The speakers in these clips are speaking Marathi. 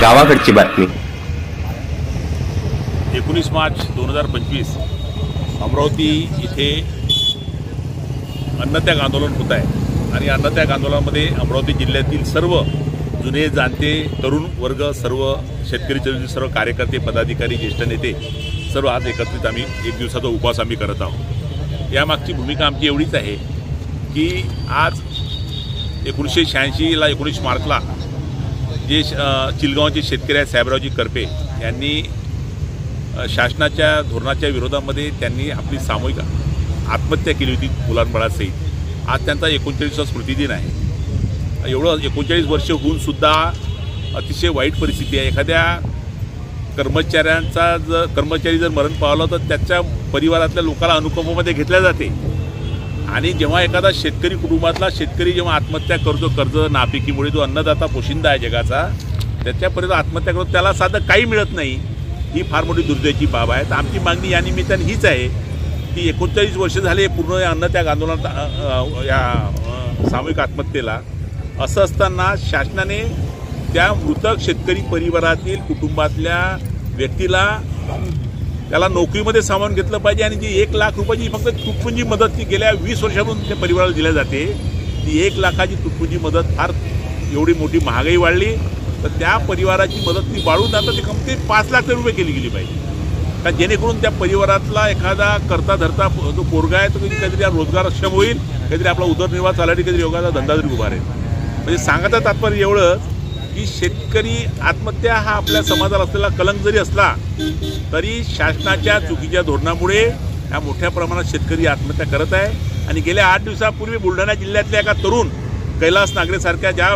गावाकडची बातमी। 19 मार्च 2025 अमरावती इथे अन्नत्याग आंदोलन होत आहे आणि अन्नत्याग आंदोलनामध्ये अमरावती जिल्ह्यातील सर्व जुने जाणते तरुण वर्ग, सर्व शेतकरी चळवळीचे सर्व कार्यकर्ते, पदाधिकारी, ज्येष्ठ नेते सर्व आज एकत्रित आम्ही एक दिवसाचा उपवास आम्ही करत आहोत। यामागची भूमिका आमची एवढीच आहे की आज 1986ला 19 मार्चला जे चिलगावचे शेतकरी आहेत साहेबरावजी करपे यांनी शासनाच्या धोरणाच्या विरोधामध्ये त्यांनी आपली सामूहिक आत्महत्या केली होती मुलांबाळासहित। आज त्यांचा 39वा स्मृतिदिन आहे। एवढं 39 वर्ष होऊन सुद्धा अतिशय वाईट परिस्थिती आहे। एखाद्या कर्मचारी जर मरण पावलं तर त्याच्या परिवारातल्या लोकांना अनुकंपामध्ये घेतल्या जाते आणि जेव्हा एखादा शेतकरी कुटुंबातला शेतकरी जेव्हा आत्महत्या करतो कर्ज नापिकीमुळे, जो अन्नदाता पोशिंदा आहे जगाचा, त्याच्यापर्यंत आत्महत्या करतो, त्याला साधं काही मिळत नाही, ही फार मोठी दुर्दैवाची बाब आहे। तर आमची मागणी या निमित्ताने हीच आहे की 39 वर्ष झाले पूर्ण अन्नत्याग आंदोलनात या सामूहिक आत्महत्येला। असं असताना शासनाने त्या मृतक शेतकरी परिवारातील कुटुंबातल्या व्यक्तीला त्याला नोकरीमध्ये सामावून घेतलं पाहिजे आणि जी 1 लाख रुपयाची फक्त तुटपुंजी मदत ती गेल्या 20 वर्षापासून त्या परिवाराला दिल्या जाते, ती 1 लाखाची तुटपुंजी मदत फार एवढी मोठी महागाई वाढली तर त्या परिवाराची मदत ती वाढून आता ती कमती 5 लाख रुपये केली गेली पाहिजे का जेणेकरून त्या परिवारातला एखादा करता धरता जो पोरगा आहे तो काहीतरी रोजगारक्षम होईल, काहीतरी आपला उदरनिर्वाह चालण्यासाठी काहीतरी योगाचा धंदा तरी उभा राहील। म्हणजे सांगायचं तात्पर्य एवढंच की शेतकरी आत्महत्या हा आपल्या समाजाला असलेला कलंक जरी असला तरी शासनाच्या चुकीच्या धोरणामुळे या मोठ्या प्रमाणात शेतकरी आत्महत्या करत आहे। आणि गेल्या 8 दिवसापूर्वी बुलढाणा जिल्ह्यातल्या एका तरुण कैलास नागरेसारख्या ज्या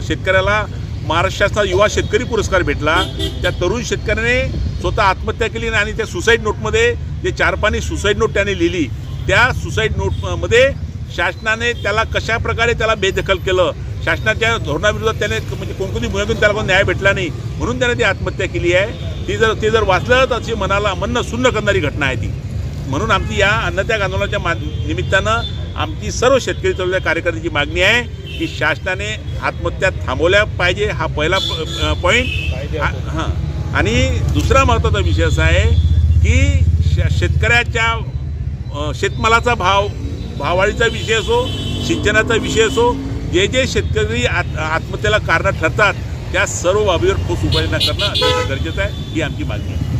शेतकऱ्याला महाराष्ट्र शासनाचा युवा शेतकरी पुरस्कार भेटला, त्या तरुण शेतकऱ्याने स्वतः आत्महत्या केली आणि त्या सुसाईड नोटमध्ये जे 4 पानी सुसाईड नोट त्याने लिहिली, त्या सुसाईड नोटमध्ये शासनाने त्याला कशा प्रकारे त्याला बेदखल केलं, शासनाच्या धोरणाविरोधात त्याने म्हणजे कोणकोणती भूमिकेतून त्याला कोण न्याय भेटला नाही म्हणून त्याने ती आत्महत्या केली आहे। ते जर वाचलं तर अशी मनाला मन सुन्न करणारी घटना आहे ती। म्हणून आमची या अन्नत्याग आंदोलनाच्या निमित्तानं आमची सर्व शेतकरी चळवळीच्या कार्यकर्त्यांची मागणी आहे की शासनाने आत्महत्या थांबवल्या पाहिजे, हा पहिला पॉईंट। हां, आणि दुसरा महत्त्वाचा विषय असा आहे की शेतकऱ्याच्या शेतमालाचा भाववाढीचा विषय असो, सिंचनाचा विषय असो, जे शेतकरी आत्महत्येला कारण ठरतात त्या सर्व बाबीवर ठोस उपाययोजना करणं अत्यंत गरजेचं आहे, ही आमची मागणी आहे।